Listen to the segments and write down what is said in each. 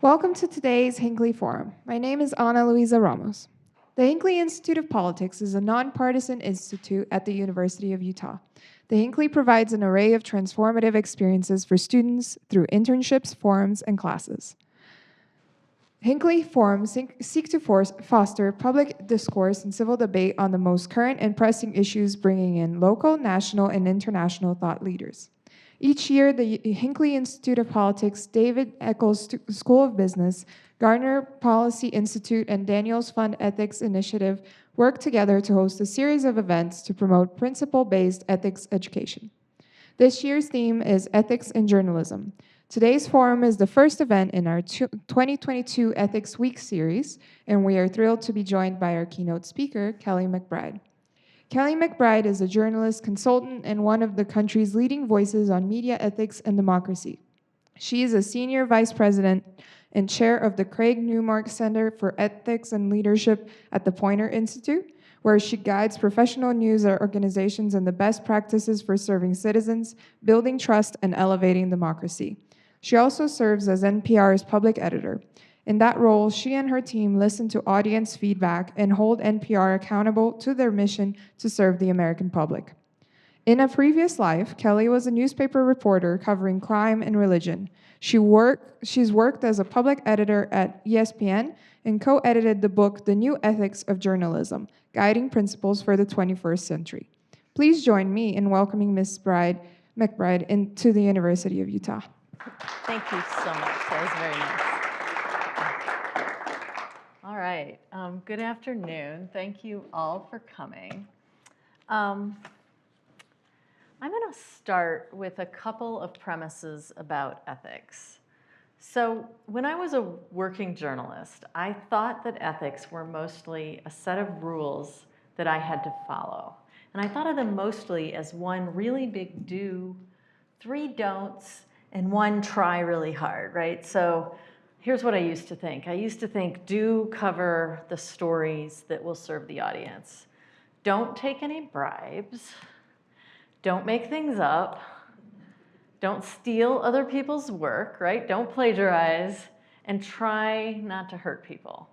Welcome to today's Hinckley Forum. My name is Ana Luisa Ramos. The Hinckley Institute of Politics is a nonpartisan institute at the University of Utah. The Hinckley provides an array of transformative experiences for students through internships, forums, and classes. Hinckley forums seek to foster public discourse and civil debate on the most current and pressing issues, bringing in local, national, and international thought leaders. Each year, the Hinckley Institute of Politics, David Eccles School of Business, Gardner Policy Institute, and Daniels Fund Ethics Initiative work together to host a series of events to promote principle-based ethics education. This year's theme is Ethics in Journalism. Today's forum is the first event in our 2022 Ethics Week series, and we are thrilled to be joined by our keynote speaker, Kelly McBride. Kelly McBride is a journalist, consultant, and one of the country's leading voices on media ethics and democracy. She is a senior vice president and chair of the Craig Newmark Center for Ethics and Leadership at the Poynter Institute, where she guides professional news organizations in the best practices for serving citizens, building trust, and elevating democracy. She also serves as NPR's public editor. In that role, she and her team listen to audience feedback and hold NPR accountable to their mission to serve the American public. In a previous life, Kelly was a newspaper reporter covering crime and religion. She's worked as a public editor at ESPN and co-edited the book, The New Ethics of Journalism, Guiding Principles for the 21st Century. Please join me in welcoming Ms. McBride into the University of Utah. Thank you so much. That was very nice. All right. Good afternoon. Thank you all for coming. I'm going to start with a couple of premises about ethics. So when I was a working journalist, I thought that ethics were mostly a set of rules that I had to follow. And I thought of them mostly as one really big do, 3 don'ts, and 1 try really hard, right? So here's what I used to think. I used to think, do cover the stories that will serve the audience. Don't take any bribes. Don't make things up. Don't steal other people's work, right? Don't plagiarize. And try not to hurt people.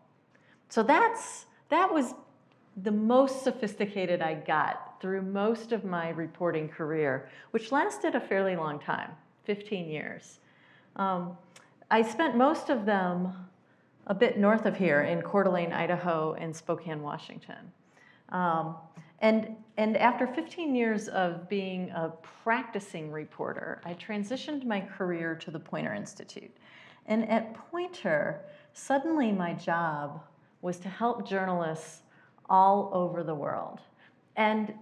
So that was the most sophisticated I got through most of my reporting career, which lasted a fairly long time, 15 years. I spent most of them a bit north of here in Coeur d'Alene, Idaho, and Spokane, Washington. And after 15 years of being a practicing reporter, I transitioned my career to the Poynter Institute. And at Poynter, suddenly my job was to help journalists all over the world. And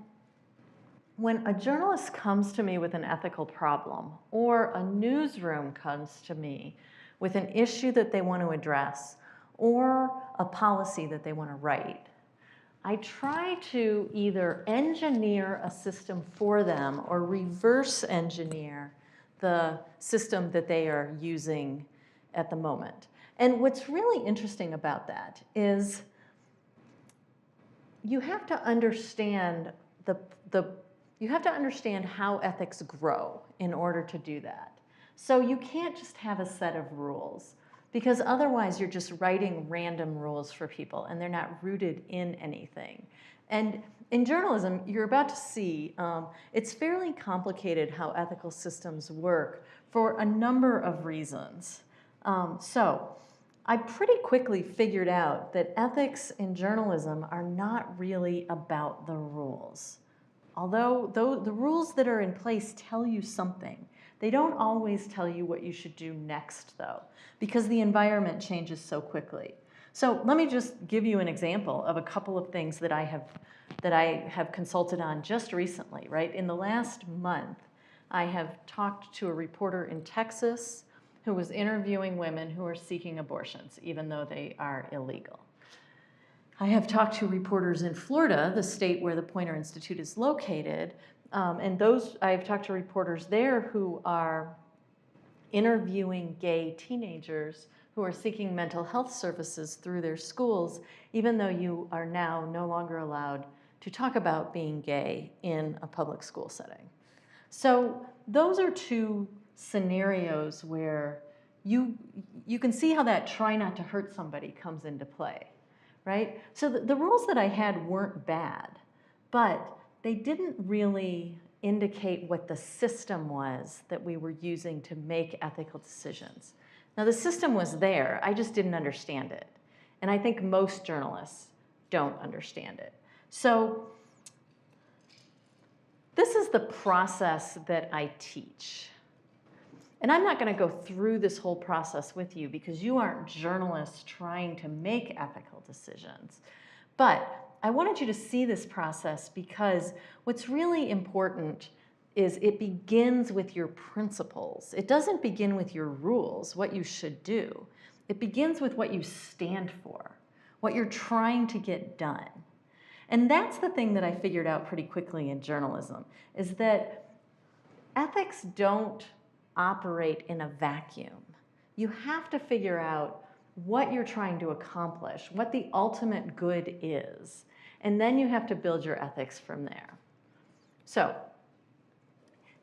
when a journalist comes to me with an ethical problem, or a newsroom comes to me with an issue that they want to address, or a policy that they want to write, I try to either engineer a system for them or reverse engineer the system that they are using at the moment. And what's really interesting about that is you have to understand you have to understand how ethics grow in order to do that. So you can't just have a set of rules, because otherwise you're just writing random rules for people and they're not rooted in anything. And in journalism, you're about to see, it's fairly complicated how ethical systems work for a number of reasons. So I pretty quickly figured out that ethics in journalism are not really about the rules. Although the rules that are in place tell you something, they don't always tell you what you should do next, though, because the environment changes so quickly. So let me just give you an example of a couple of things that I have consulted on just recently, right? In the last month, I have talked to a reporter in Texas who was interviewing women who are seeking abortions, even though they are illegal. I have talked to reporters in Florida, the state where the Poynter Institute is located, and I have talked to reporters there who are interviewing gay teenagers who are seeking mental health services through their schools, even though you are now no longer allowed to talk about being gay in a public school setting. So those are 2 scenarios where you can see how that try not to hurt somebody comes into play, right? So the rules that I had weren't bad, but they didn't really indicate what the system was that we were using to make ethical decisions. Now, the system was there, I just didn't understand it. And I think most journalists don't understand it. So this is the process that I teach. And I'm not going to go through this whole process with you because you aren't journalists trying to make ethical decisions. But I wanted you to see this process because what's really important is it begins with your principles. It doesn't begin with your rules, what you should do. It begins with what you stand for, what you're trying to get done. And that's the thing that I figured out pretty quickly in journalism, is that ethics don't operate in a vacuum. You have to figure out what you're trying to accomplish, what the ultimate good is, and then you have to build your ethics from there. So,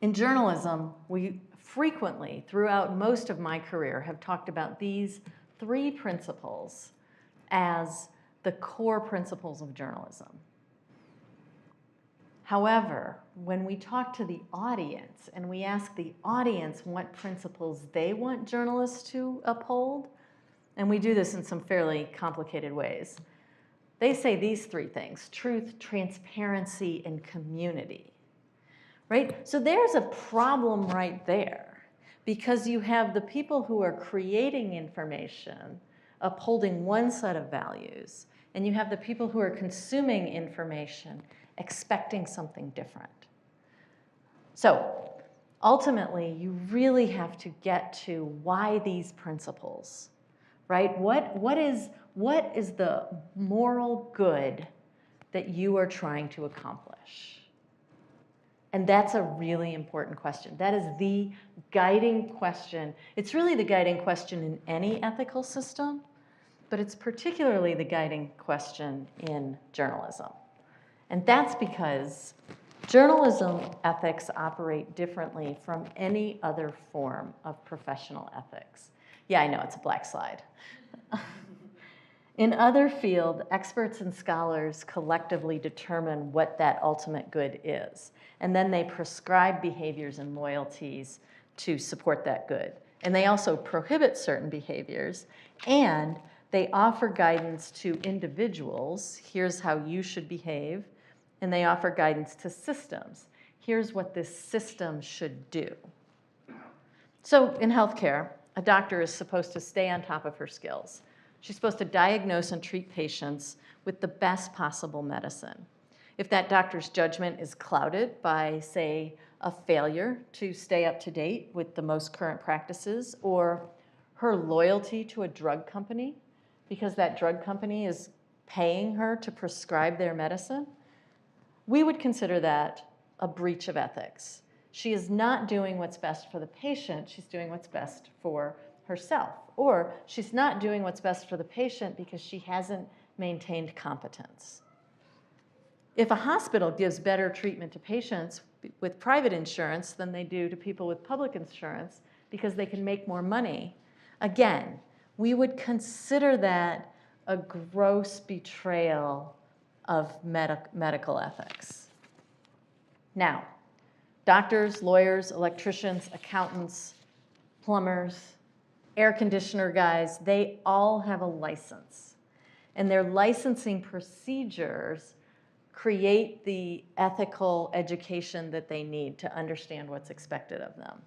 in journalism, we frequently, throughout most of my career, have talked about these 3 principles as the core principles of journalism. However, when we talk to the audience and we ask the audience what principles they want journalists to uphold, and we do this in some fairly complicated ways, they say these 3 things: truth, transparency, and community. Right? So there's a problem right there, because you have the people who are creating information upholding one set of values, and you have the people who are consuming information expecting something different. So ultimately, you really have to get to why these principles, right? What is the moral good that you are trying to accomplish? And that's a really important question. That is the guiding question. It's really the guiding question in any ethical system, but it's particularly the guiding question in journalism. And that's because journalism ethics operate differently from any other form of professional ethics. Yeah, I know, it's a black slide. In other fields, experts and scholars collectively determine what that ultimate good is. And then they prescribe behaviors and loyalties to support that good. And they also prohibit certain behaviors. And they offer guidance to individuals. Here's how you should behave. And they offer guidance to systems. Here's what this system should do. So in healthcare, a doctor is supposed to stay on top of her skills. She's supposed to diagnose and treat patients with the best possible medicine. If that doctor's judgment is clouded by, say, a failure to stay up to date with the most current practices, or her loyalty to a drug company because that drug company is paying her to prescribe their medicine, we would consider that a breach of ethics. She is not doing what's best for the patient, she's doing what's best for herself. Or she's not doing what's best for the patient because she hasn't maintained competence. If a hospital gives better treatment to patients with private insurance than they do to people with public insurance because they can make more money, again, we would consider that a gross betrayal of medical ethics. Now, doctors, lawyers, electricians, accountants, plumbers, air conditioner guys, they all have a license. And their licensing procedures create the ethical education that they need to understand what's expected of them.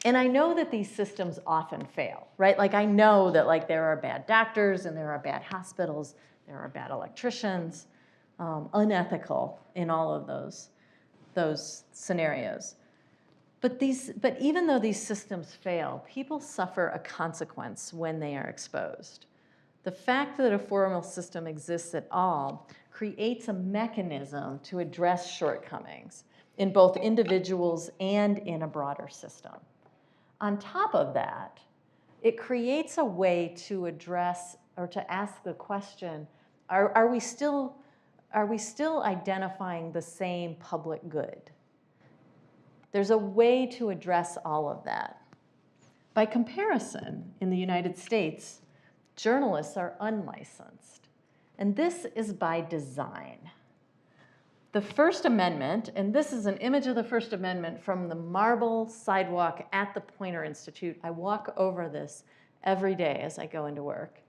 And I know that these systems often fail, right? Like I know that like there are bad doctors and there are bad hospitals, there are bad electricians, unethical in all of those scenarios. But even though these systems fail, people suffer a consequence when they are exposed. The fact that a formal system exists at all creates a mechanism to address shortcomings in both individuals and in a broader system. On top of that, it creates a way to address or to ask the question, are we still identifying the same public good? There's a way to address all of that. By comparison, in the United States, journalists are unlicensed. And this is by design. The First Amendment, and this is an image of the First Amendment from the marble sidewalk at the Poynter Institute. I walk over this every day as I go into work.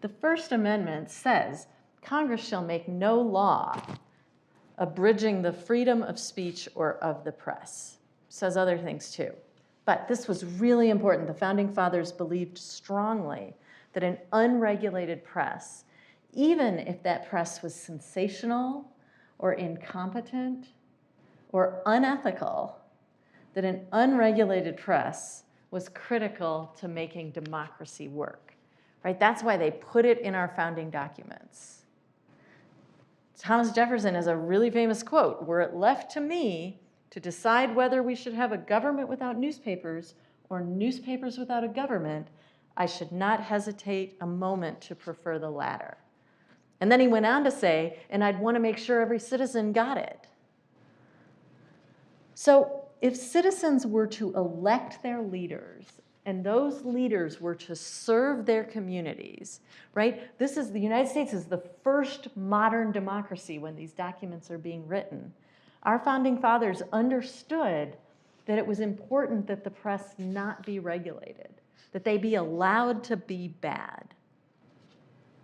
The First Amendment says, Congress shall make no law abridging the freedom of speech or of the press. It says other things too. But this was really important. The Founding Fathers believed strongly that an unregulated press, even if that press was sensational or incompetent or unethical, that an unregulated press was critical to making democracy work, right? That's why they put it in our founding documents. Thomas Jefferson has a really famous quote, "Were it left to me to decide whether we should have a government without newspapers or newspapers without a government, I should not hesitate a moment to prefer the latter." And then he went on to say, and I'd want to make sure every citizen got it. So if citizens were to elect their leaders, and those leaders were to serve their communities, right? The United States is the first modern democracy when these documents are being written. Our founding fathers understood that it was important that the press not be regulated, that they be allowed to be bad.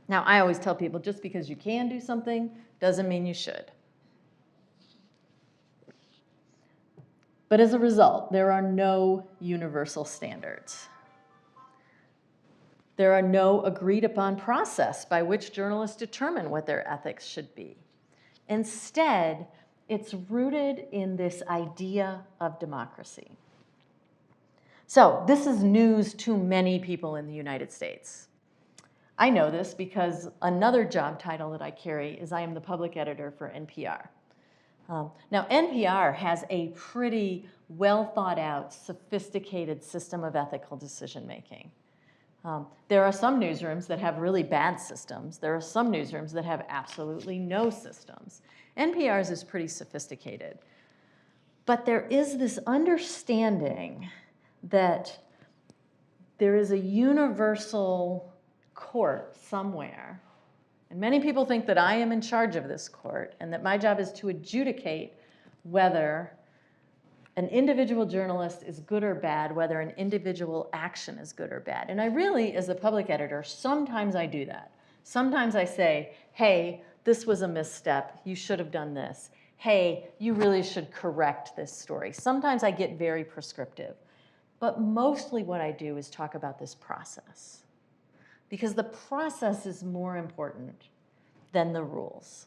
Now, I always tell people, just because you can do something doesn't mean you should. But as a result, there are no universal standards. There are no agreed upon process by which journalists determine what their ethics should be. Instead, it's rooted in this idea of democracy. So this is news to many people in the United States. I know this because another job title that I carry is I am the public editor for NPR. Now, NPR has a pretty well thought out, sophisticated system of ethical decision making. There are some newsrooms that have really bad systems. There are some newsrooms that have absolutely no systems. NPR's is pretty sophisticated. But there is this understanding that there is a universal court somewhere. And many people think that I am in charge of this court and that my job is to adjudicate whether an individual journalist is good or bad, whether an individual action is good or bad. And I really, as a public editor, sometimes I do that. Sometimes I say, hey, this was a misstep. You should have done this. Hey, you really should correct this story. Sometimes I get very prescriptive. But mostly what I do is talk about this process, because the process is more important than the rules.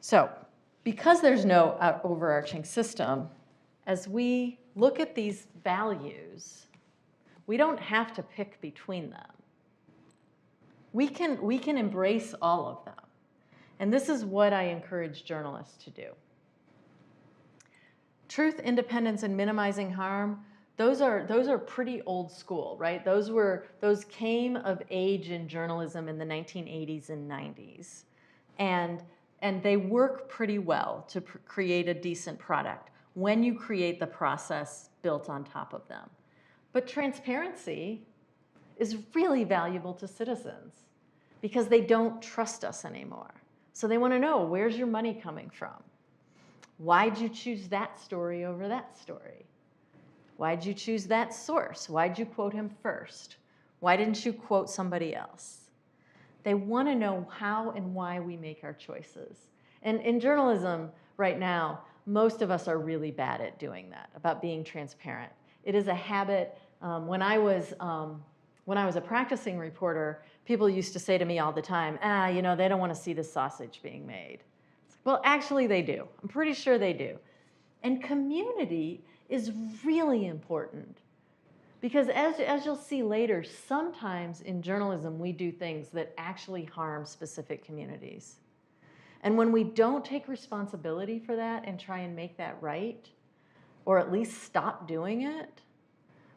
So, because there's no overarching system, as we look at these values, we don't have to pick between them. We can embrace all of them. And this is what I encourage journalists to do. Truth, independence, and minimizing harm, those are pretty old school, right? Those came of age in journalism in the 1980s and 90s. And they work pretty well to create a decent product when you create the process built on top of them. But transparency is really valuable to citizens because they don't trust us anymore. So they want to know, where's your money coming from? Why'd you choose that story over that story? Why'd you choose that source? Why'd you quote him first? Why didn't you quote somebody else? They want to know how and why we make our choices. And in journalism right now, most of us are really bad at doing that, about being transparent. It is a habit. When I was a practicing reporter, people used to say to me all the time, they don't want to see the sausage being made. Well, actually they do. I'm pretty sure they do. And community is really important because as you'll see later, sometimes in journalism we do things that actually harm specific communities. And when we don't take responsibility for that and try and make that right, or at least stop doing it,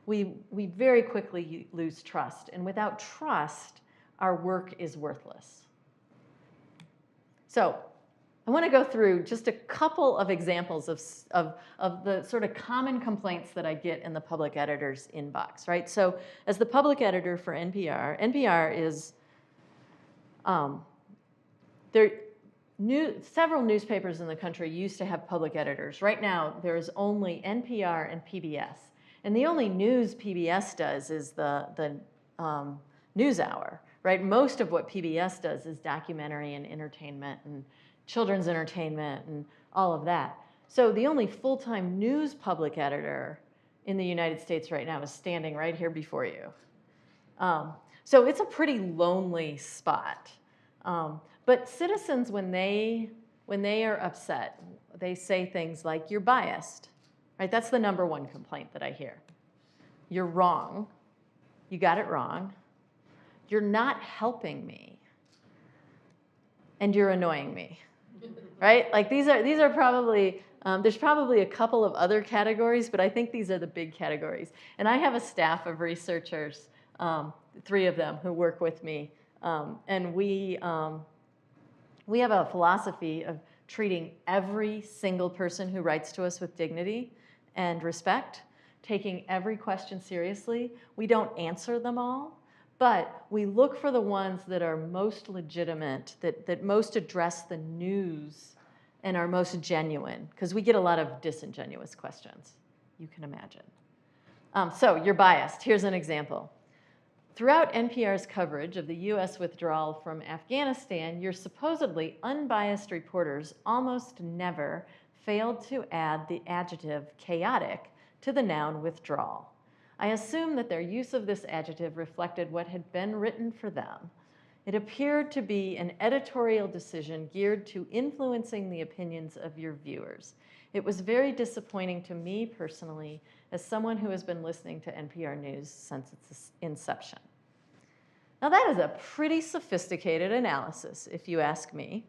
we very quickly lose trust. And without trust, our work is worthless. So I want to go through just a couple of examples of the sort of common complaints that I get in the public editor's inbox, right? So as the public editor for NPR, NPR is, several newspapers in the country used to have public editors. Right now, there's only NPR and PBS. And the only news PBS does is the news hour, right? Most of what PBS does is documentary and entertainment and children's entertainment and all of that. So the only full-time news public editor in the United States right now is standing right here before you. So it's a pretty lonely spot. But citizens, when they are upset, they say things like, "You're biased," right? That's the number one complaint that I hear. "You're wrong. You got it wrong. You're not helping me. And you're annoying me." Right? Like these are probably, there's probably a couple of other categories, but I think these are the big categories. And I have a staff of researchers, 3 of them who work with me. And we have a philosophy of treating every single person who writes to us with dignity and respect, taking every question seriously. We don't answer them all, but we look for the ones that are most legitimate, that most address the news and are most genuine, because we get a lot of disingenuous questions, you can imagine. So you're biased. Here's an example. Throughout NPR's coverage of the US withdrawal from Afghanistan, your supposedly unbiased reporters almost never failed to add the adjective chaotic to the noun withdrawal. I assume that their use of this adjective reflected what had been written for them. It appeared to be an editorial decision geared to influencing the opinions of your viewers. It was very disappointing to me personally, as someone who has been listening to NPR News since its inception. Now that is a pretty sophisticated analysis, if you ask me.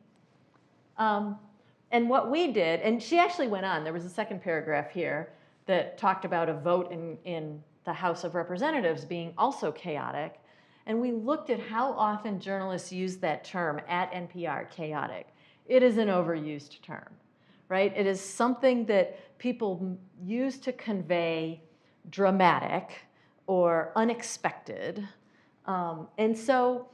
And what we did, and she actually went on, there was a second paragraph here that talked about a vote in the House of Representatives being also chaotic. And we looked at how often journalists use that term at NPR, chaotic. It is an overused term, right? It is something that people use to convey dramatic or unexpected. And so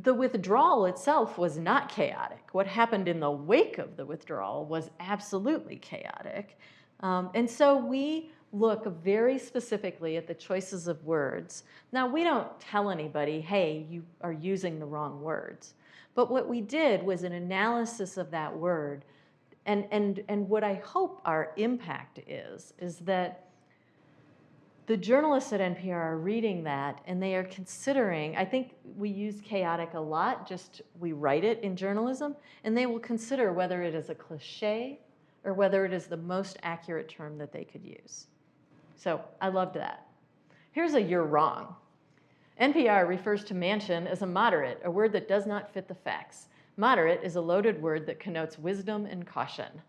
the withdrawal itself was not chaotic. What happened in the wake of the withdrawal was absolutely chaotic. And so we look very specifically at the choices of words. Now, we don't tell anybody, hey, you are using the wrong words. But what we did was an analysis of that word. And what I hope our impact is that the journalists at NPR are reading that and they are considering, I think we use chaotic a lot, just we write it in journalism, and they will consider whether it is a cliche or whether it is the most accurate term that they could use. So I loved that. Here's a "you're wrong." NPR refers to mansion as a moderate, a word that does not fit the facts. Moderate is a loaded word that connotes wisdom and caution.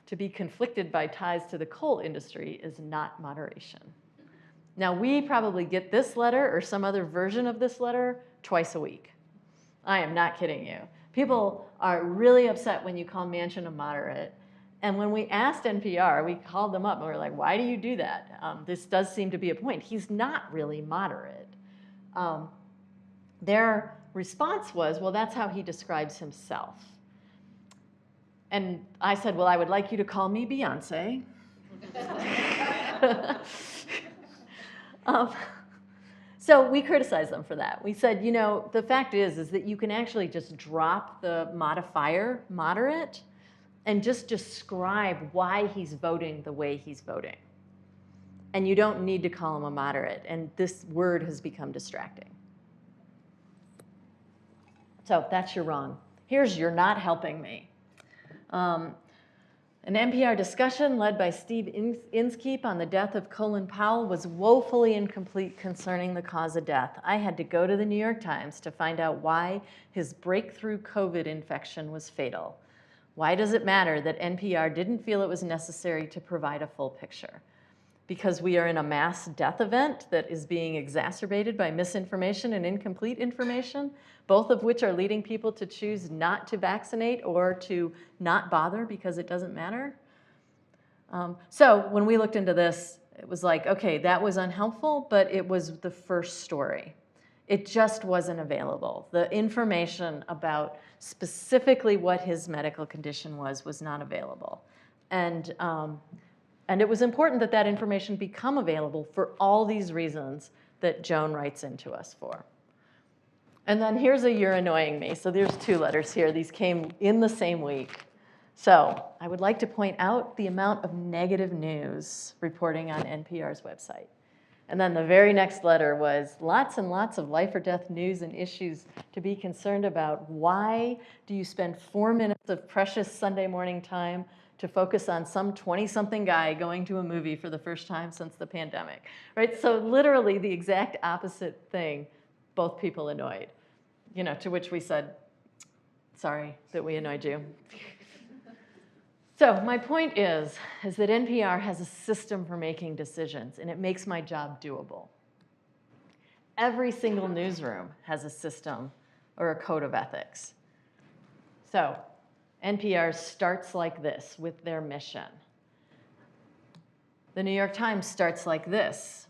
To be conflicted by ties to the coal industry is not moderation. Now, we probably get this letter or some other version of this letter twice a week. I am not kidding you. People are really upset when you call mansion a moderate. And when we asked NPR, we called them up and we were like, why do you do that? This does seem to be a point. He's not really moderate. Their response was, well, that's how he describes himself. And I said, well, I would like you to call me Beyonce. So we criticized them for that. We said, you know, the fact is that you can actually just drop the modifier, moderate, and just describe why he's voting the way he's voting. And you don't need to call him a moderate. And this word has become distracting. So that's "you're wrong." Here's "you're not helping me." An NPR discussion led by Steve Inskeep on the death of Colin Powell was woefully incomplete concerning the cause of death. I had to go to the New York Times to find out why his breakthrough COVID infection was fatal. Why does it matter that NPR didn't feel it was necessary to provide a full picture? because we are in a mass death event that is being exacerbated by misinformation and incomplete information, both of which are leading people to choose not to vaccinate or to not bother because it doesn't matter. So when we looked into this, it was like, okay, that was unhelpful, but it was the first story. It just wasn't available. The information about specifically what his medical condition was not available. And it was important that that information become available for all these reasons that Joan writes into us for. And then here's a "you're annoying me." So there's 2 letters here. These came in the same week. So I would like to point out the amount of negative news reporting on NPR's website. And then the very next letter was lots and lots of life or death news and issues to be concerned about. Why do you spend 4 minutes of precious Sunday morning time to focus on some 20-something guy going to a movie for the first time since the pandemic, right? So literally the exact opposite thing, both people annoyed, to which we said, sorry that we annoyed you. So my point is that NPR has a system for making decisions, and it makes my job doable. Every single newsroom has a system or a code of ethics. So NPR starts like this with their mission. The New York Times starts like this.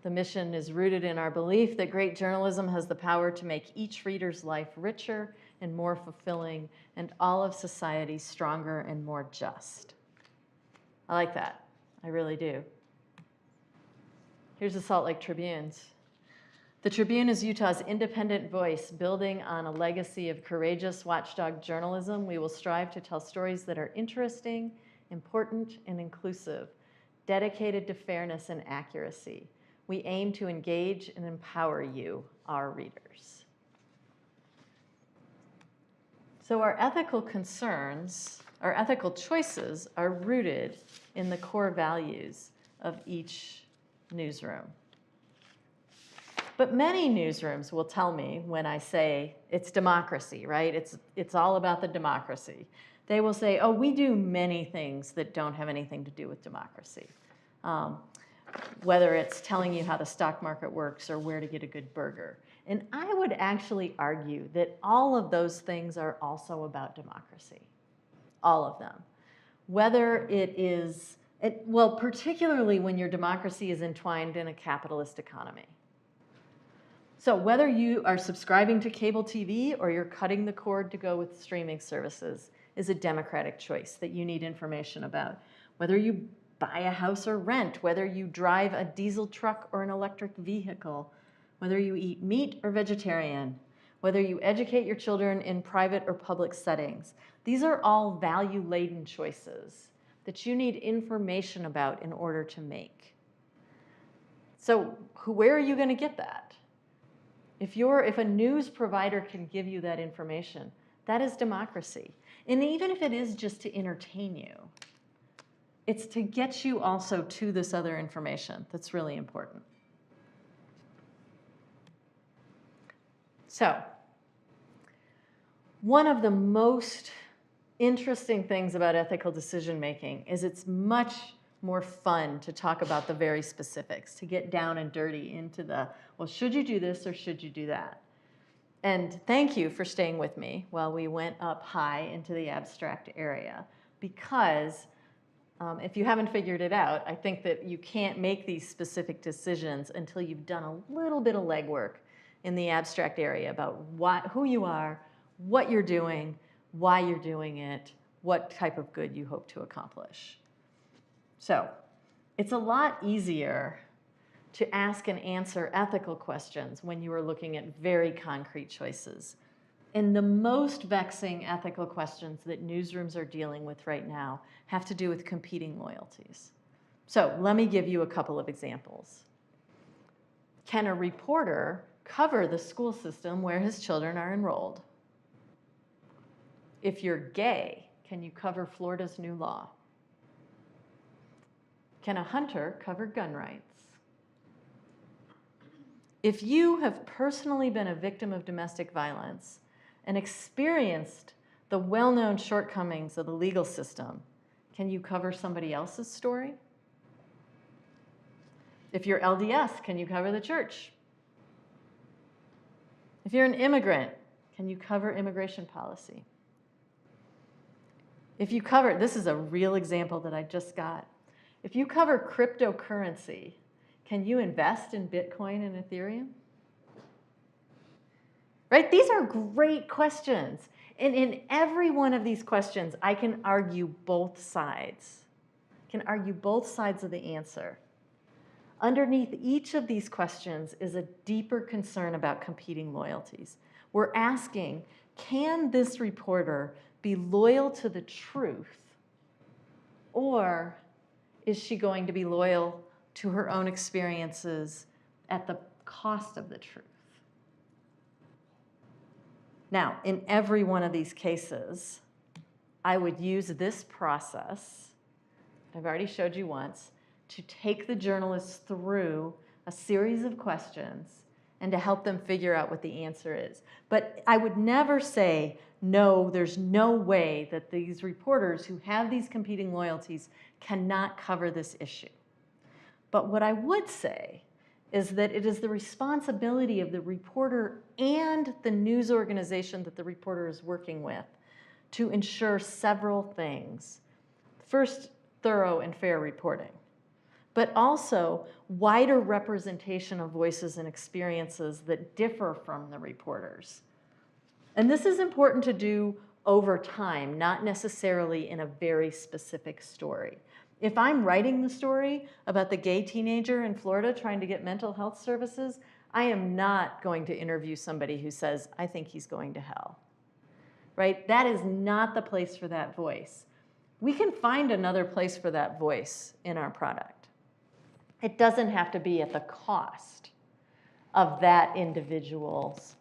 The mission is rooted in our belief that great journalism has the power to make each reader's life richer and more fulfilling, and all of society stronger and more just. I like that. I really do. Here's the Salt Lake Tribune's. The Tribune is Utah's independent voice, building on a legacy of courageous watchdog journalism. We will strive to tell stories that are interesting, important, and inclusive, dedicated to fairness and accuracy. We aim to engage and empower you, our readers. So our ethical concerns, our ethical choices are rooted in the core values of each newsroom. But many newsrooms will tell me when I say it's democracy, right? It's all about the democracy. They will say, oh, we do many things that don't have anything to do with democracy. Whether it's telling you how the stock market works or where to get a good burger. And I would actually argue that all of those things are also about democracy. All of them. Whether it is, well, particularly when your democracy is entwined in a capitalist economy. So whether you are subscribing to cable TV or you're cutting the cord to go with streaming services is a democratic choice that you need information about. Whether you buy a house or rent, whether you drive a diesel truck or an electric vehicle, whether you eat meat or vegetarian, whether you educate your children in private or public settings. These are all value-laden choices that you need information about in order to make. So where are you going to get that? If a news provider can give you that information, that is democracy. And even if it is just to entertain you, it's to get you also to this other information that's really important. So, one of the most interesting things about ethical decision making is it's much more fun to talk about the very specifics, to get down and dirty into the, well, should you do this or should you do that? And thank you for staying with me while we went up high into the abstract area, because if you haven't figured it out, I think that you can't make these specific decisions until you've done a little bit of legwork in the abstract area about who you are, what you're doing, why you're doing it, what type of good you hope to accomplish. So it's a lot easier to ask and answer ethical questions when you are looking at very concrete choices. And the most vexing ethical questions that newsrooms are dealing with right now have to do with competing loyalties. So let me give you a couple of examples. Can a reporter cover the school system where his children are enrolled? If you're gay, can you cover Florida's new law? Can a hunter cover gun rights? If you have personally been a victim of domestic violence and experienced the well-known shortcomings of the legal system, can you cover somebody else's story? If you're LDS, can you cover the church? If you're an immigrant, can you cover immigration policy? If you cover, this is a real example that I just got. If you cover cryptocurrency, can you invest in Bitcoin and Ethereum? Right? These are great questions. And in every one of these questions, I can argue both sides. I can argue both sides of the answer. Underneath each of these questions is a deeper concern about competing loyalties. We're asking, can this reporter be loyal to the truth, or is she going to be loyal to her own experiences at the cost of the truth? Now, in every one of these cases, I would use this process, I've already showed you once, to take the journalists through a series of questions and to help them figure out what the answer is. But I would never say, no, there's no way that these reporters who have these competing loyalties cannot cover this issue. But what I would say is that it is the responsibility of the reporter and the news organization that the reporter is working with to ensure several things. First, thorough and fair reporting, but also wider representation of voices and experiences that differ from the reporters. And this is important to do over time, not necessarily in a very specific story. If I'm writing the story about the gay teenager in Florida trying to get mental health services, I am not going to interview somebody who says, I think he's going to hell, right? That is not the place for that voice. We can find another place for that voice in our product. It doesn't have to be at the cost of that individual's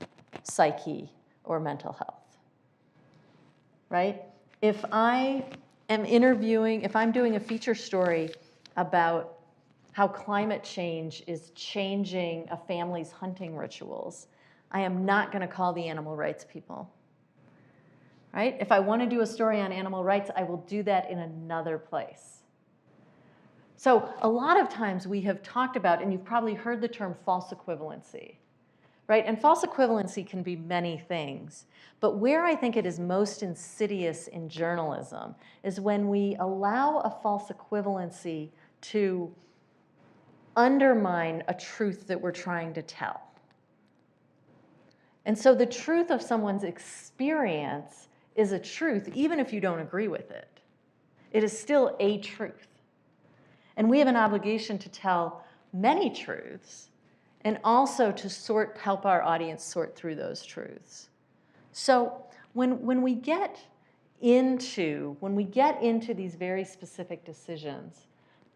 psyche or mental health, right? If I am interviewing, if I'm doing a feature story about how climate change is changing a family's hunting rituals, I am not going to call the animal rights people, right? If I want to do a story on animal rights, I will do that in another place. So a lot of times we have talked about, and you've probably heard the term false equivalency, right? And false equivalency can be many things. But where I think it is most insidious in journalism is when we allow a false equivalency to undermine a truth that we're trying to tell. And so the truth of someone's experience is a truth, even if you don't agree with it. It is still a truth. And we have an obligation to tell many truths and also to help our audience sort through those truths. So when we get into these very specific decisions,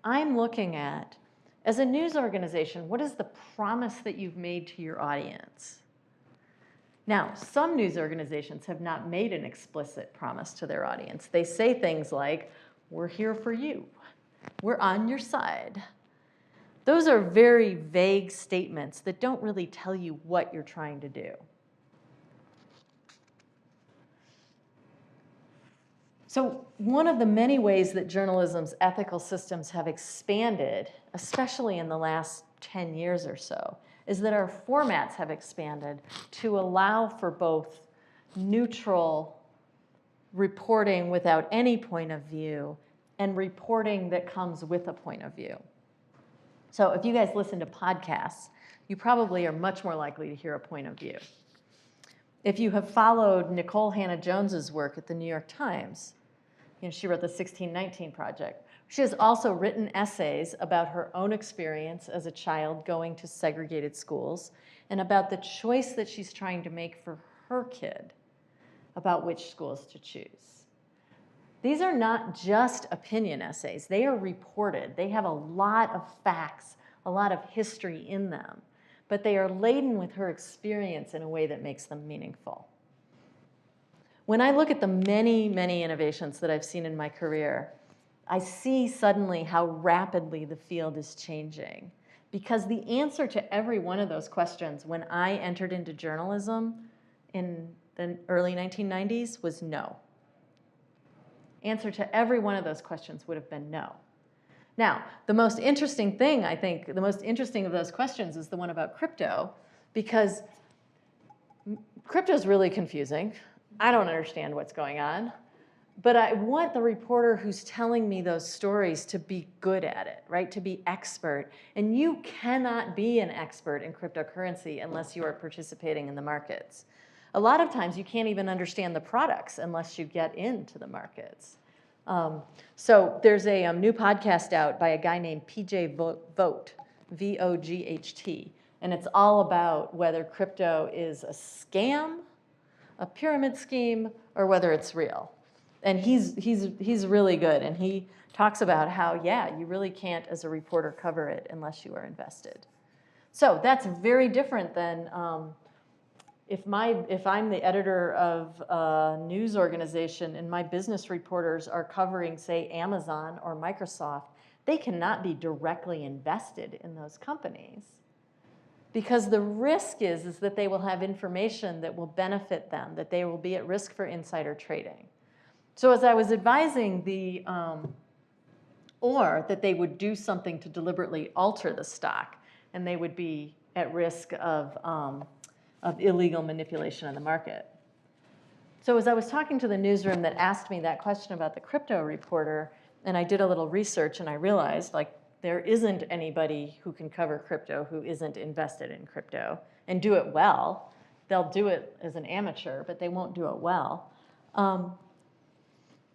I'm looking at, as a news organization, what is the promise that you've made to your audience? Now, some news organizations have not made an explicit promise to their audience. They say things like, we're here for you. We're on your side. Those are very vague statements that don't really tell you what you're trying to do. So one of the many ways that journalism's ethical systems have expanded, especially in the last 10 years or so, is that our formats have expanded to allow for both neutral reporting without any point of view and reporting that comes with a point of view. So if you guys listen to podcasts, you probably are much more likely to hear a point of view. If you have followed Nicole Hannah-Jones's work at the New York Times, she wrote the 1619 Project. She has also written essays about her own experience as a child going to segregated schools and about the choice that she's trying to make for her kid about which schools to choose. These are not just opinion essays. They are reported. They have a lot of facts, a lot of history in them, but they are laden with her experience in a way that makes them meaningful. When I look at the many, many innovations that I've seen in my career, I see suddenly how rapidly the field is changing. Because the answer to every one of those questions when I entered into journalism in the early 1990s was no. Answer to every one of those questions would have been no. Now, the most interesting thing, I think, the most interesting of those questions is the one about crypto, because crypto is really confusing. I don't understand what's going on. But I want the reporter who's telling me those stories to be good at it, right? To be expert. And you cannot be an expert in cryptocurrency unless you are participating in the markets. A lot of times you can't even understand the products unless you get into the markets. So there's a new podcast out by a guy named PJ Vogt, V-O-G-H-T. And it's all about whether crypto is a scam, a pyramid scheme, or whether it's real. And he's really good, and he talks about how, yeah, you really can't, as a reporter, cover it unless you are invested. So that's very different than if I'm the editor of a news organization and my business reporters are covering, say, Amazon or Microsoft, they cannot be directly invested in those companies. Because the risk is that they will have information that will benefit them, that they will be at risk for insider trading. So as I was advising or that they would do something to deliberately alter the stock, and they would be at risk of illegal manipulation of the market. So as I was talking to the newsroom that asked me that question about the crypto reporter, and I did a little research, and I realized, like, there isn't anybody who can cover crypto who isn't invested in crypto and do it well. They'll do it as an amateur, but they won't do it well.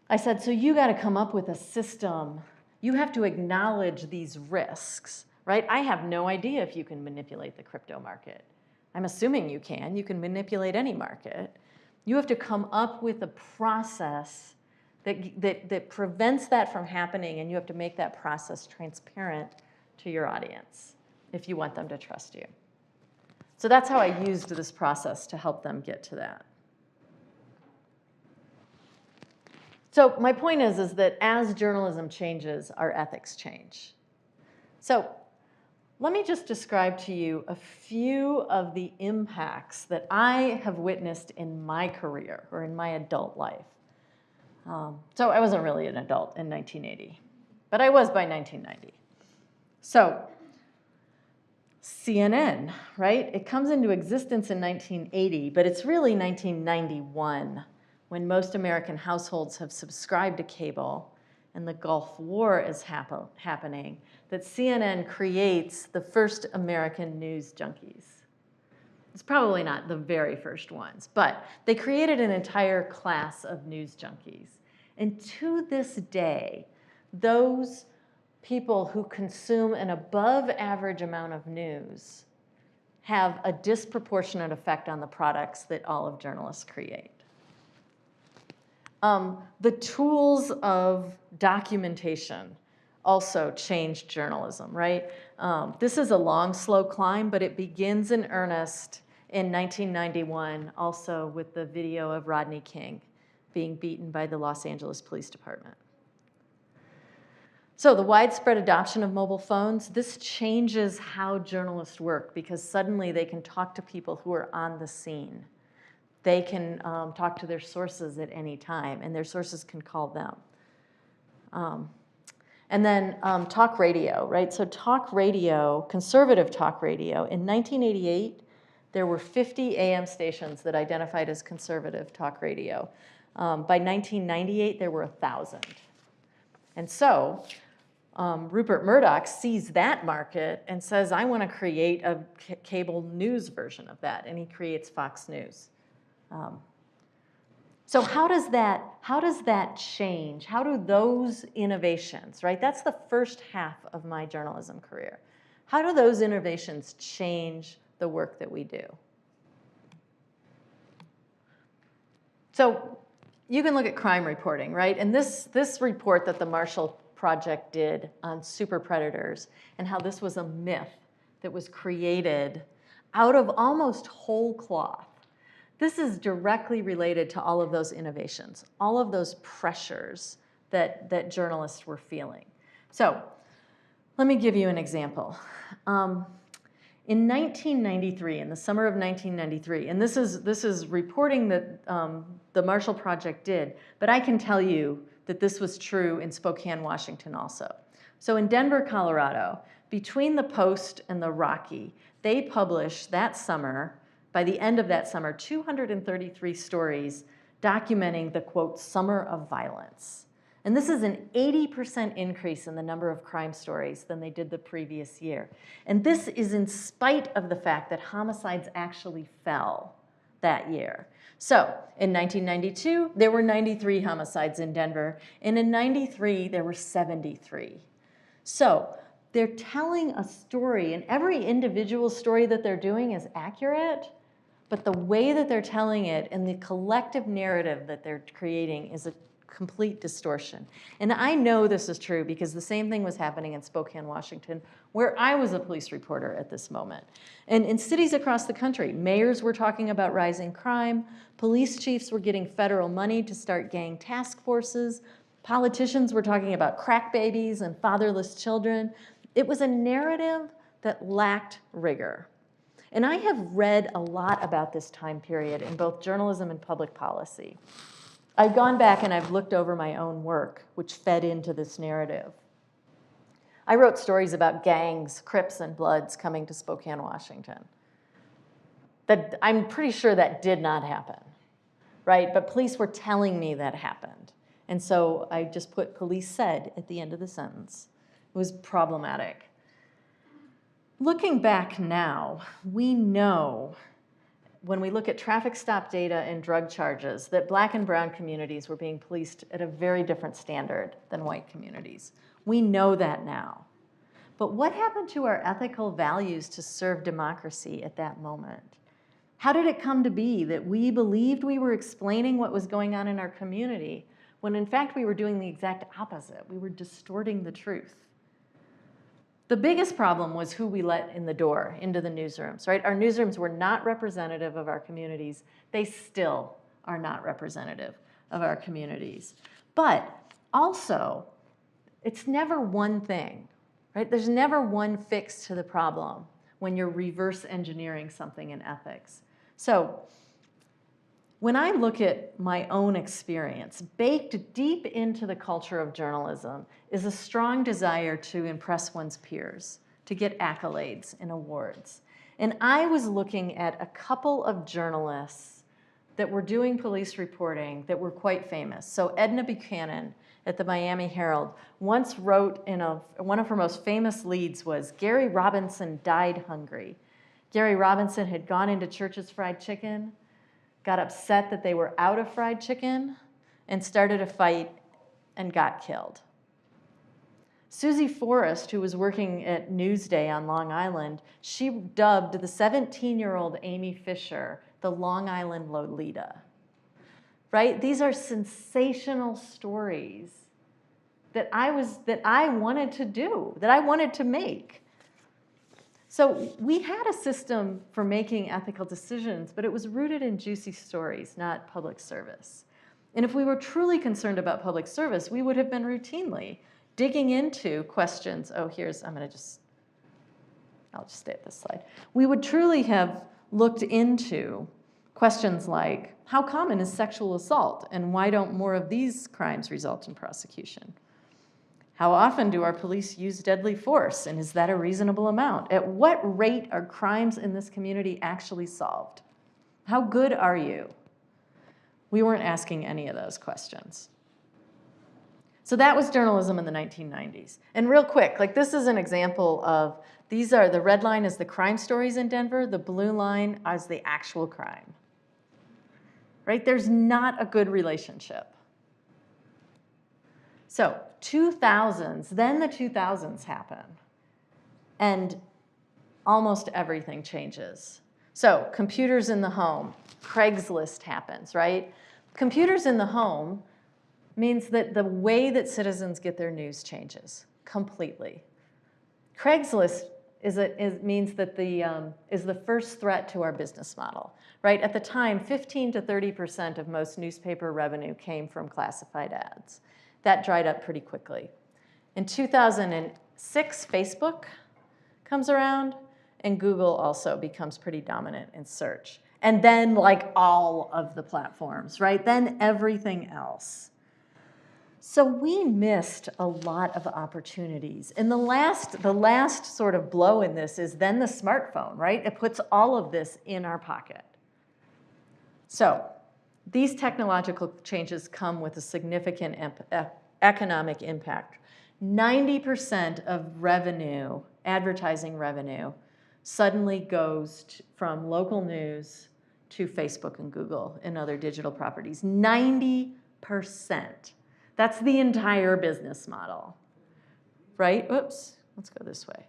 I said, so you got to come up with a system. You have to acknowledge these risks, right? I have no idea if you can manipulate the crypto market. I'm assuming you can. You can manipulate any market. You have to come up with a process that prevents that from happening, and you have to make that process transparent to your audience if you want them to trust you. So that's how I used this process to help them get to that. So my point is that as journalism changes, our ethics change. So let me just describe to you a few of the impacts that I have witnessed in my career or in my adult life. So I wasn't really an adult in 1980, but I was by 1990. So CNN, right? It comes into existence in 1980, but it's really 1991 when most American households have subscribed to cable and the Gulf War is happening, that CNN creates the first American news junkies. It's probably not the very first ones, but they created an entire class of news junkies. And to this day, those people who consume an above average amount of news have a disproportionate effect on the products that all of journalists create. The tools of documentation also changed journalism, right? This is a long, slow climb, but it begins in earnest in 1991, also with the video of Rodney King being beaten by the Los Angeles Police Department. So the widespread adoption of mobile phones, this changes how journalists work because suddenly they can talk to people who are on the scene. They can talk to their sources at any time, and their sources can call them. And then talk radio, right? So talk radio, conservative talk radio, in 1988, there were 50 AM stations that identified as conservative talk radio. By 1998, there were 1,000. And so Rupert Murdoch sees that market and says, I want to create a cable news version of that, and he creates Fox News. So how does that change? How do those innovations, right? That's the first half of my journalism career. How do those innovations change the work that we do? So you can look at crime reporting, right? And this report that the Marshall Project did on super predators and how this was a myth that was created out of almost whole cloth. This is directly related to all of those innovations, all of those pressures that journalists were feeling. So let me give you an example. In 1993, in the summer of 1993, and this is reporting that the Marshall Project did, but I can tell you that this was true in Spokane, Washington also. So in Denver, Colorado, between the Post and the Rocky, they published that summer, by the end of that summer, 233 stories documenting the, quote, summer of violence. And this is an 80% increase in the number of crime stories than they did the previous year. And this is in spite of the fact that homicides actually fell that year. So in 1992, there were 93 homicides in Denver, and in 93, there were 73. So they're telling a story, and every individual story that they're doing is accurate, but the way that they're telling it and the collective narrative that they're creating is a complete distortion. And I know this is true because the same thing was happening in Spokane, Washington, where I was a police reporter at this moment. And in cities across the country, mayors were talking about rising crime, police chiefs were getting federal money to start gang task forces, politicians were talking about crack babies and fatherless children. It was a narrative that lacked rigor. And I have read a lot about this time period in both journalism and public policy. I've gone back and I've looked over my own work, which fed into this narrative. I wrote stories about gangs, Crips, and Bloods coming to Spokane, Washington. That I'm pretty sure that did not happen, right? But police were telling me that happened. And so I just put police said at the end of the sentence. It was problematic. Looking back now, we know when we look at traffic stop data and drug charges that Black and brown communities were being policed at a very different standard than white communities. We know that now. But what happened to our ethical values to serve democracy at that moment? How did it come to be that we believed we were explaining what was going on in our community when in fact we were doing the exact opposite? We were distorting the truth. The biggest problem was who we let in the door into the newsrooms, right? Our newsrooms were not representative of our communities. They still are not representative of our communities. But also, it's never one thing, right? There's never one fix to the problem when you're reverse engineering something in ethics. So when I look at my own experience, baked deep into the culture of journalism is a strong desire to impress one's peers, to get accolades and awards. And I was looking at a couple of journalists that were doing police reporting that were quite famous. So Edna Buchanan at the Miami Herald once wrote in one of her most famous leads was, Gary Robinson died hungry. Gary Robinson had gone into Church's Fried Chicken, got upset that they were out of fried chicken, and started a fight and got killed. Susie Forrest, who was working at Newsday on Long Island, she dubbed the 17-year-old Amy Fisher the Long Island Lolita, right? These are sensational stories that I wanted to do, that I wanted to make. So we had a system for making ethical decisions, but it was rooted in juicy stories, not public service. And if we were truly concerned about public service, we would have been routinely digging into questions. Oh, I'll just stay at this slide. We would truly have looked into questions like, how common is sexual assault, and why don't more of these crimes result in prosecution? How often do our police use deadly force, and is that a reasonable amount? At what rate are crimes in this community actually solved? How good are you? We weren't asking any of those questions. So that was journalism in the 1990s. And real quick, this is an example of, the red line is the crime stories in Denver, the blue line is the actual crime. Right? There's not a good relationship. So 2000s, then the 2000s happen, and almost everything changes. So computers in the home, Craigslist happens, right? Computers in the home means that the way that citizens get their news changes completely. Craigslist is the first threat to our business model, right? At the time, 15 to 30% of most newspaper revenue came from classified ads. That dried up pretty quickly. In 2006, Facebook comes around, and Google also becomes pretty dominant in search. And then all of the platforms, right? Then everything else. So we missed a lot of opportunities. And the last sort of blow in this is then the smartphone, right? It puts all of this in our pocket. So these technological changes come with a significant economic impact. 90% of revenue, advertising revenue, suddenly goes from local news to Facebook and Google and other digital properties. 90%. That's the entire business model, right? Oops, let's go this way.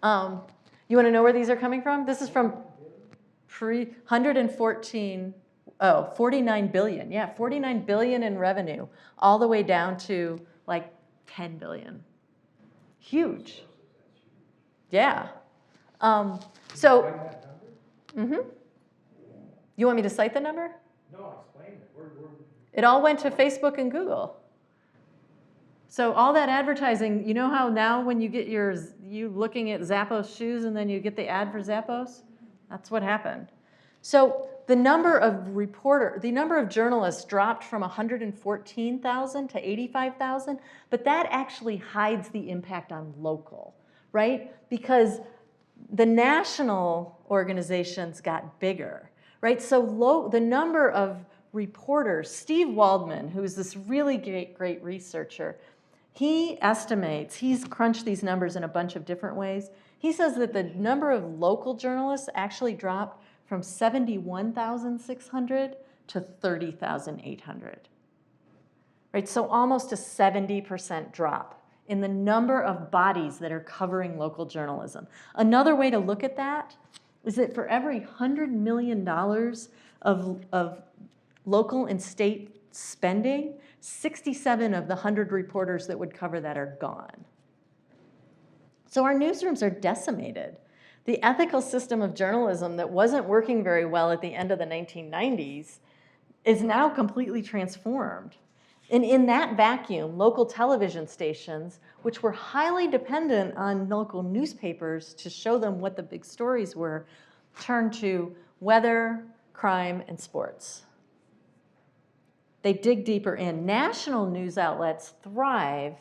You want to know where these are coming from? This is from 49 billion. Yeah, 49 billion in revenue, all the way down to like 10 billion. Huge. Yeah. You want me to cite the number? No, explain it. It all went to Facebook and Google. So all that advertising, you know how now when you get you looking at Zappos shoes and then you get the ad for Zappos? That's what happened. So the number of journalists dropped from 114,000 to 85,000, but that actually hides the impact on local, right? Because the national organizations got bigger, right? So the number of reporters, Steve Waldman, who's this really great researcher, he estimates, he's crunched these numbers in a bunch of different ways. He says that the number of local journalists actually dropped from 71,600 to 30,800. Right, so almost a 70% drop in the number of bodies that are covering local journalism. Another way to look at that is that for every $100 million of local and state spending, 67 of the 100 reporters that would cover that are gone. So our newsrooms are decimated. The ethical system of journalism that wasn't working very well at the end of the 1990s is now completely transformed. And in that vacuum, local television stations, which were highly dependent on local newspapers to show them what the big stories were, turned to weather, crime, and sports. They dig deeper in. National news outlets thrive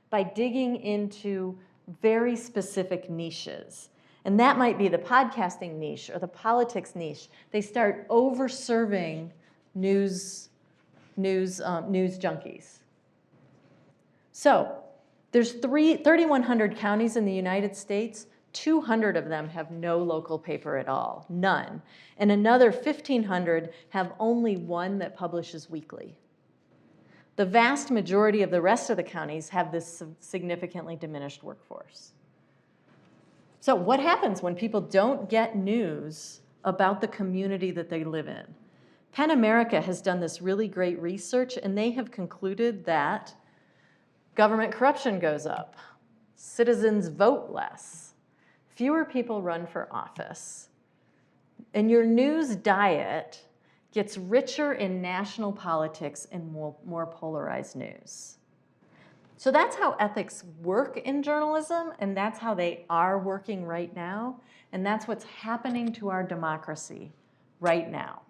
by digging into very specific niches. And that might be the podcasting niche or the politics niche. They start over-serving news junkies. So there's 3,100 counties in the United States. 200 of them have no local paper at all, none. And another 1,500 have only one that publishes weekly. The vast majority of the rest of the counties have this significantly diminished workforce. So what happens when people don't get news about the community that they live in? PEN America has done this really great research, and they have concluded that government corruption goes up, citizens vote less, fewer people run for office, and your news diet gets richer in national politics and more polarized news. So that's how ethics work in journalism, and that's how they are working right now, and that's what's happening to our democracy right now.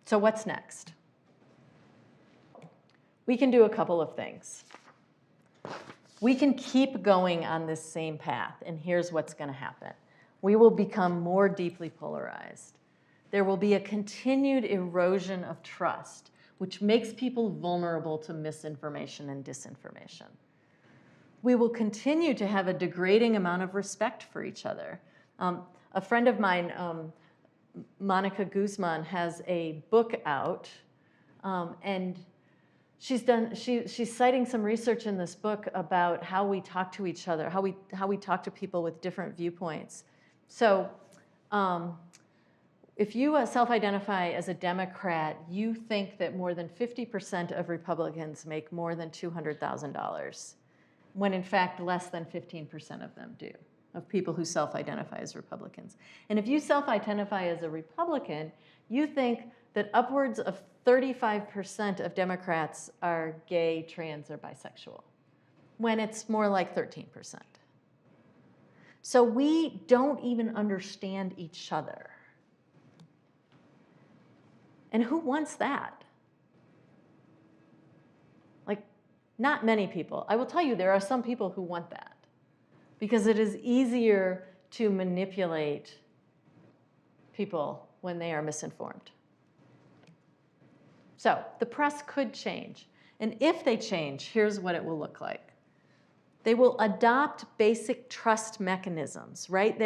So what's next? We can do a couple of things. We can keep going on this same path, and here's what's going to happen. We will become more deeply polarized. There will be a continued erosion of trust, which makes people vulnerable to misinformation and disinformation. We will continue to have a degrading amount of respect for each other. A friend of mine, Monica Guzman, has a book out, and she's citing some research in this book about how we talk to each other, how we talk to people with different viewpoints. So if you self-identify as a Democrat, you think that more than 50% of Republicans make more than $200,000, when in fact less than 15% of them do, of people who self-identify as Republicans. And if you self-identify as a Republican, you think that upwards of 35% of Democrats are gay, trans, or bisexual, when it's more like 13%. So we don't even understand each other. And who wants that? Like, Not many people. I will tell you, there are some people who want that because it is easier to manipulate people when they are misinformed. So the press could change. And if they change, here's what it will look like. They will adopt basic trust mechanisms, right?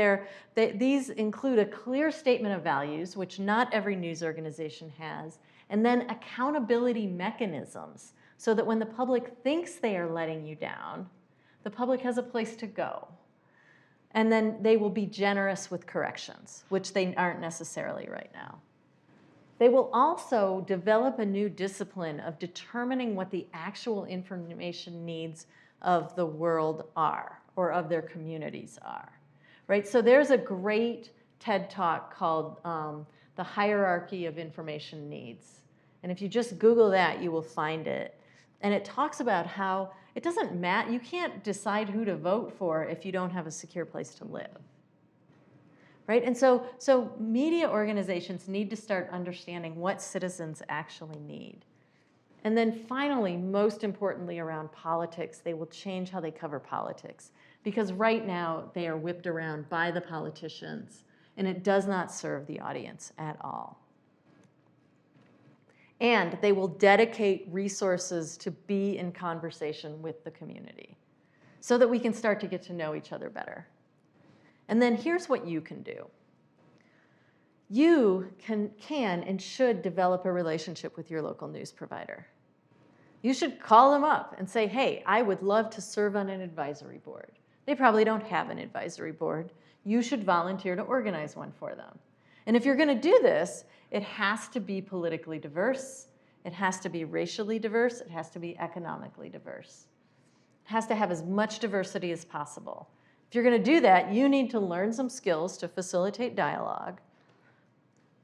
These include a clear statement of values, which not every news organization has, and then accountability mechanisms so that when the public thinks they are letting you down, the public has a place to go. And then they will be generous with corrections, which they aren't necessarily right now. They will also develop a new discipline of determining what the actual information needs of the world are, or of their communities are, right? So there's a great TED Talk called The Hierarchy of Information Needs. And if you just Google that, you will find it. And it talks about how it doesn't matter, you can't decide who to vote for if you don't have a secure place to live. Right? And so media organizations need to start understanding what citizens actually need. And then finally, most importantly around politics, they will change how they cover politics. Because right now, they are whipped around by the politicians, and it does not serve the audience at all. And they will dedicate resources to be in conversation with the community so that we can start to get to know each other better. And then here's what you can do. You can and should develop a relationship with your local news provider. You should call them up and say, hey, I would love to serve on an advisory board. They probably don't have an advisory board. You should volunteer to organize one for them. And if you're going to do this, it has to be politically diverse. It has to be racially diverse. It has to be economically diverse. It has to have as much diversity as possible. If you're going to do that, you need to learn some skills to facilitate dialogue.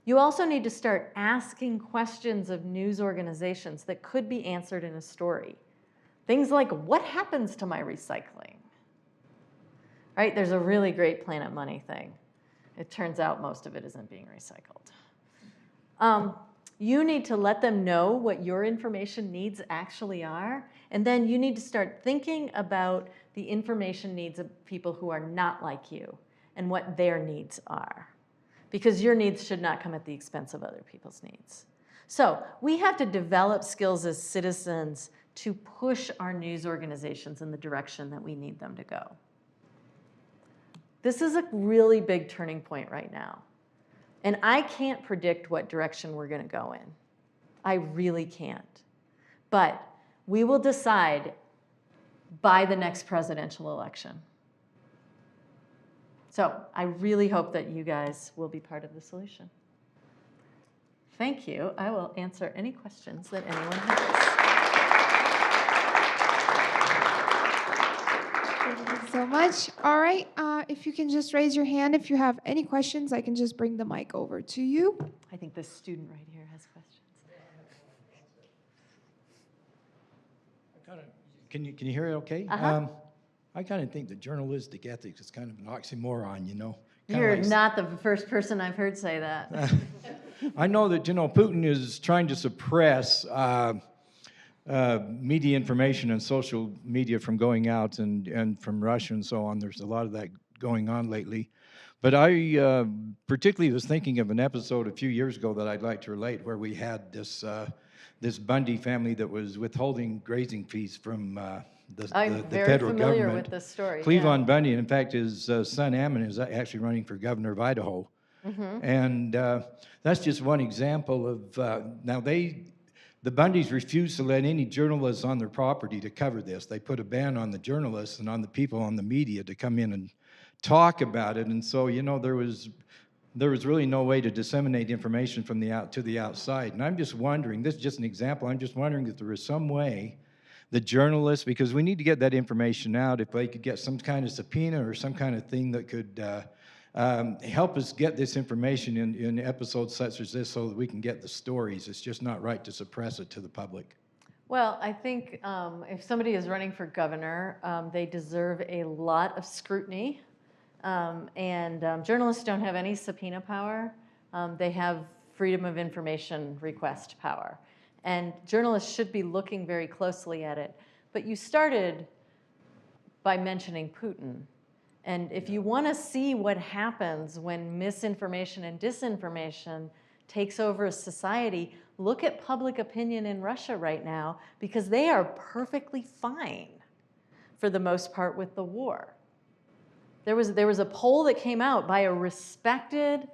You also need to start asking questions of news organizations that could be answered in a story. Things like, what happens to my recycling? Right? There's a really great Planet Money thing. It turns out most of it isn't being recycled. You need to let them know what your information needs actually are, and then you need to start thinking about the information needs of people who are not like you and what their needs are. Because your needs should not come at the expense of other people's needs. So we have to develop skills as citizens to push our news organizations in the direction that we need them to go. This is a really big turning point right now. And I can't predict what direction we're going to go in. I really can't. But we will decide by the next presidential election. So I really hope that you guys will be part of the solution. Thank you. I will answer any questions that anyone has. Thank you so much. All right, if you can just raise your hand if you have any questions, I can just bring the mic over to you. I think this student right here has questions. Can you hear it okay? Uh-huh. I kind of think that journalistic ethics is kind of an oxymoron, you know. You're not the first person I've heard say that. I know that, Putin is trying to suppress media information and social media from going out and from Russia and so on. There's a lot of that going on lately. But I particularly was thinking of an episode a few years ago that I'd like to relate where we had this Bundy family that was withholding grazing fees from the federal government. I'm very familiar with this story. Cleveland Bundy, and in fact, his son Ammon is actually running for governor of Idaho. Mm-hmm. And that's just one example of, now the Bundys refused to let any journalists on their property to cover this. They put a ban on the journalists and on the people on the media to come in and talk about it. And so, there was really no way to disseminate information from to the outside. And I'm just wondering, this is just an example, I'm just wondering if there is some way the journalists, because we need to get that information out, if they could get some kind of subpoena or some kind of thing that could help us get this information in episodes such as this so that we can get the stories. It's just not right to suppress it to the public. Well, I think if somebody is running for governor, they deserve a lot of scrutiny. Journalists don't have any subpoena power. They have freedom of information request power. And journalists should be looking very closely at it. But you started by mentioning Putin. And if you want to see what happens when misinformation and disinformation takes over a society, look at public opinion in Russia right now, because they are perfectly fine for the most part with the war. There was a poll that came out by a respected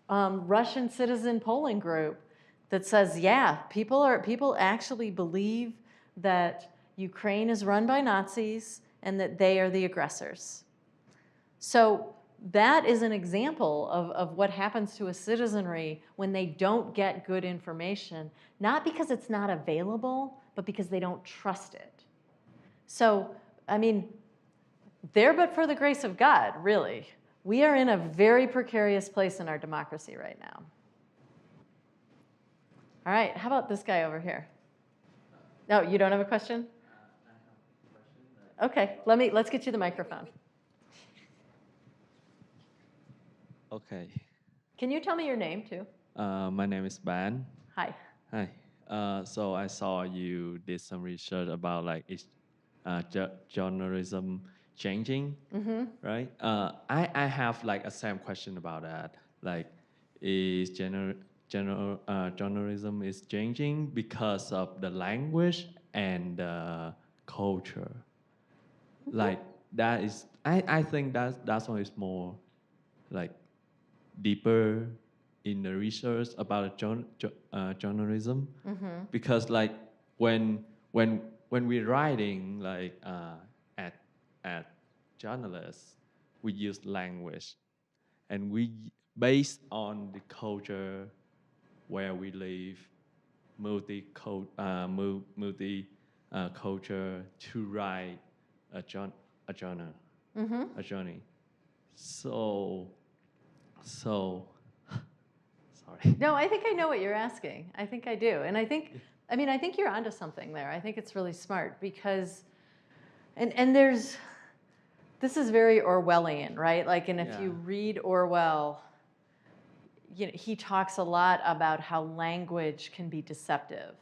Russian citizen polling group that says, yeah, people actually believe that Ukraine is run by Nazis and that they are the aggressors. So that is an example of what happens to a citizenry when they don't get good information, not because it's not available, but because they don't trust it. So, I mean, there but for the grace of God, really. We are in a very precarious place in our democracy right now. All right, how about this guy over here? No, you don't have a question? Okay, let's get you the microphone. Okay. Can you tell me your name too? My name is Ban. Hi. Hi. So I saw you did some research about like journalism changing, right? I have like a same question about that. Like, is journalism is changing because of the language and the culture? Like that is, I think that's one is more like deeper in the research about journalism, because like when we're writing like at journalists, we use language, and we based on the culture where we live, multi culture to write a journal, a journey. So, sorry. No, I think I know what you're asking. I think I do. And I think you're onto something there. I think it's really smart because, and this is very Orwellian, right? Like, and if you read Orwell, you know, he talks a lot about how language can be deceptive.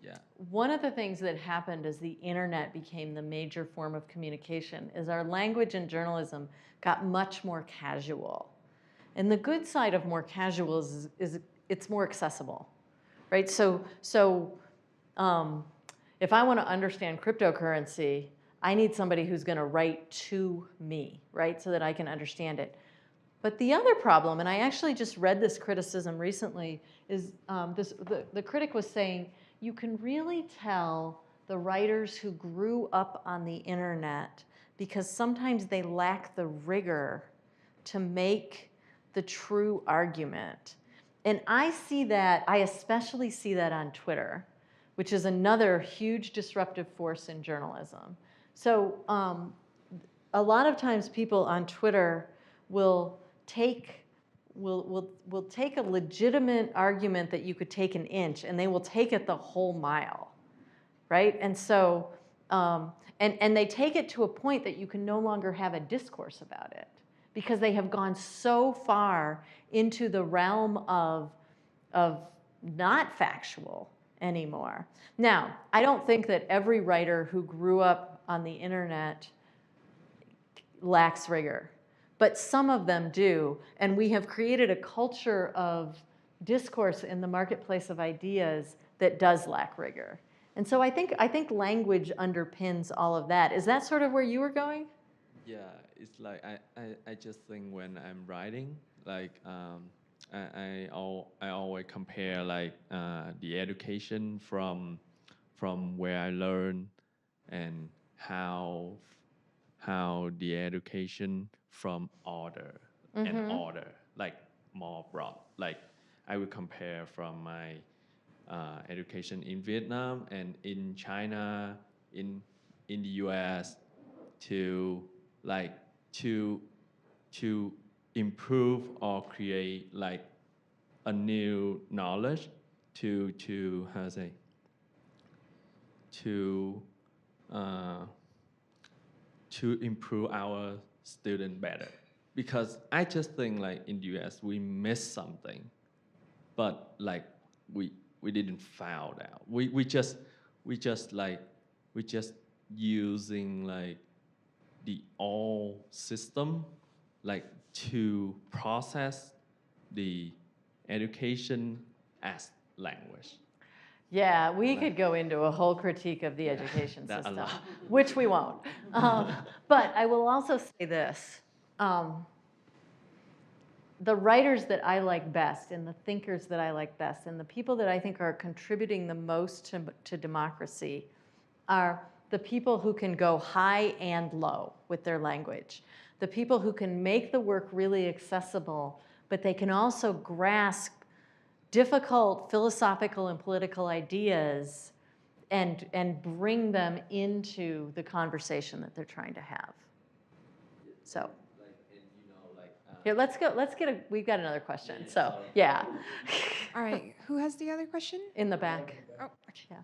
Yeah. One of the things that happened as the internet became the major form of communication is our language in journalism got much more casual. And the good side of more casual is it's more accessible, right? So if I want to understand cryptocurrency, I need somebody who's going to write to me, right, so that I can understand it. But the other problem, and I actually just read this criticism recently, is the critic was saying, you can really tell the writers who grew up on the internet because sometimes they lack the rigor to make the true argument. And I see that, I especially see that on Twitter, which is another huge disruptive force in journalism. So a lot of times people on Twitter will take a legitimate argument that you could take an inch, and they will take it the whole mile, right? And so, and they take it to a point that you can no longer have a discourse about it because they have gone so far into the realm of not factual anymore. Now, I don't think that every writer who grew up on the internet lacks rigor, but some of them do, and we have created a culture of discourse in the marketplace of ideas that does lack rigor. And so I think language underpins all of that. Is that sort of where you were going? Yeah, it's like I just think when I'm writing, like I always compare like the education from where I learn and how the education from order and order, like more broad. Like I would compare from my education in Vietnam and in China, in the US, to like to improve or create like a new knowledge to how to say to improve our student better, because I just think like in the US we missed something, but like we didn't find out. We just like we just using like the all system like to process the education as language. Yeah, we could go into a whole critique of the education that a system, lot. which we won't. But I will also say this. The writers that I like best and the thinkers that I like best and the people that I think are contributing the most to democracy are the people who can go high and low with their language. The people who can make the work really accessible, but they can also grasp difficult philosophical and political ideas and bring them into the conversation that they're trying to have. So. Here, we've got another question. So, yeah. All right, who has the other question? In the back. Oh, okay. Yeah.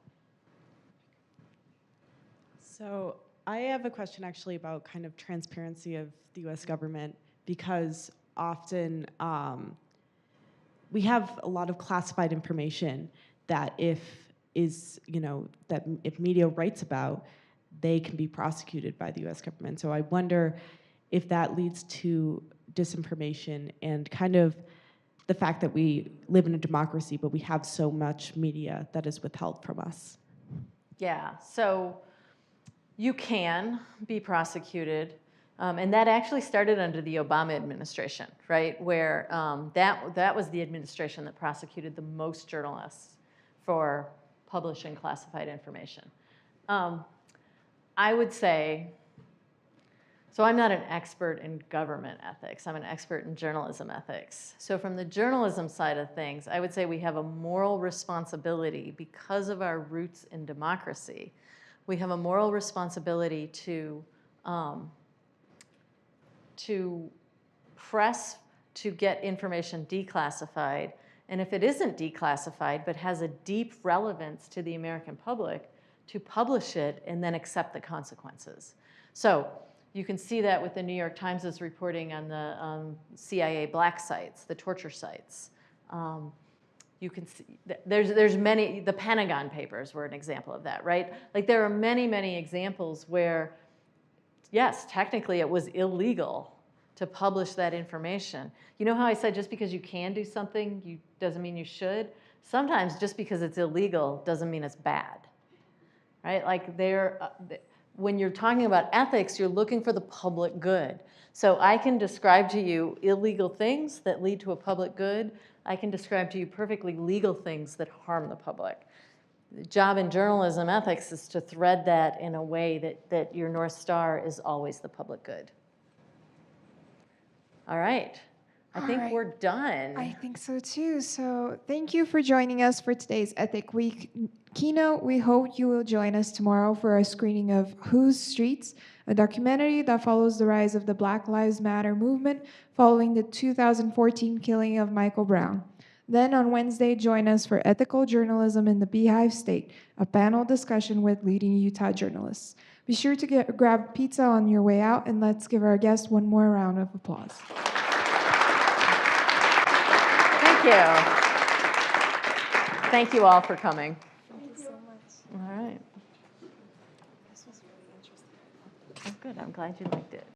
So I have a question actually about kind of transparency of the U.S. government, because often we have a lot of classified information that if media writes about, they can be prosecuted by the U.S. government. So I wonder if that leads to disinformation and kind of the fact that we live in a democracy, but we have so much media that is withheld from us. Yeah, so you can be prosecuted, and that actually started under the Obama administration, right? Where that was the administration that prosecuted the most journalists for publishing classified information. I would say, so I'm not an expert in government ethics. I'm an expert in journalism ethics. So from the journalism side of things, I would say we have a moral responsibility because of our roots in democracy. We have a moral responsibility to press to get information declassified. And if it isn't declassified but has a deep relevance to the American public, to publish it and then accept the consequences. So you can see that with the New York Times' reporting on the CIA black sites, the torture sites. You can see, there's many, the Pentagon Papers were an example of that, right? Like there are many, many examples where, yes, technically it was illegal to publish that information. You know how I said just because you can do something doesn't mean you should? Sometimes just because it's illegal doesn't mean it's bad, right? Like when you're talking about ethics, you're looking for the public good. So I can describe to you illegal things that lead to a public good. I can describe to you perfectly legal things that harm the public. The job in journalism ethics is to thread that in a way that your North Star is always the public good. All right. I think we're done. I think so too. So thank you for joining us for today's Ethic Week keynote. We hope you will join us tomorrow for our screening of Whose Streets, a documentary that follows the rise of the Black Lives Matter movement following the 2014 killing of Michael Brown. Then on Wednesday, join us for Ethical Journalism in the Beehive State, a panel discussion with leading Utah journalists. Be sure to grab pizza on your way out, and let's give our guest one more round of applause. Thank you. Thank you all for coming. Thank you so much. All right. This was really interesting. Oh, good. I'm glad you liked it.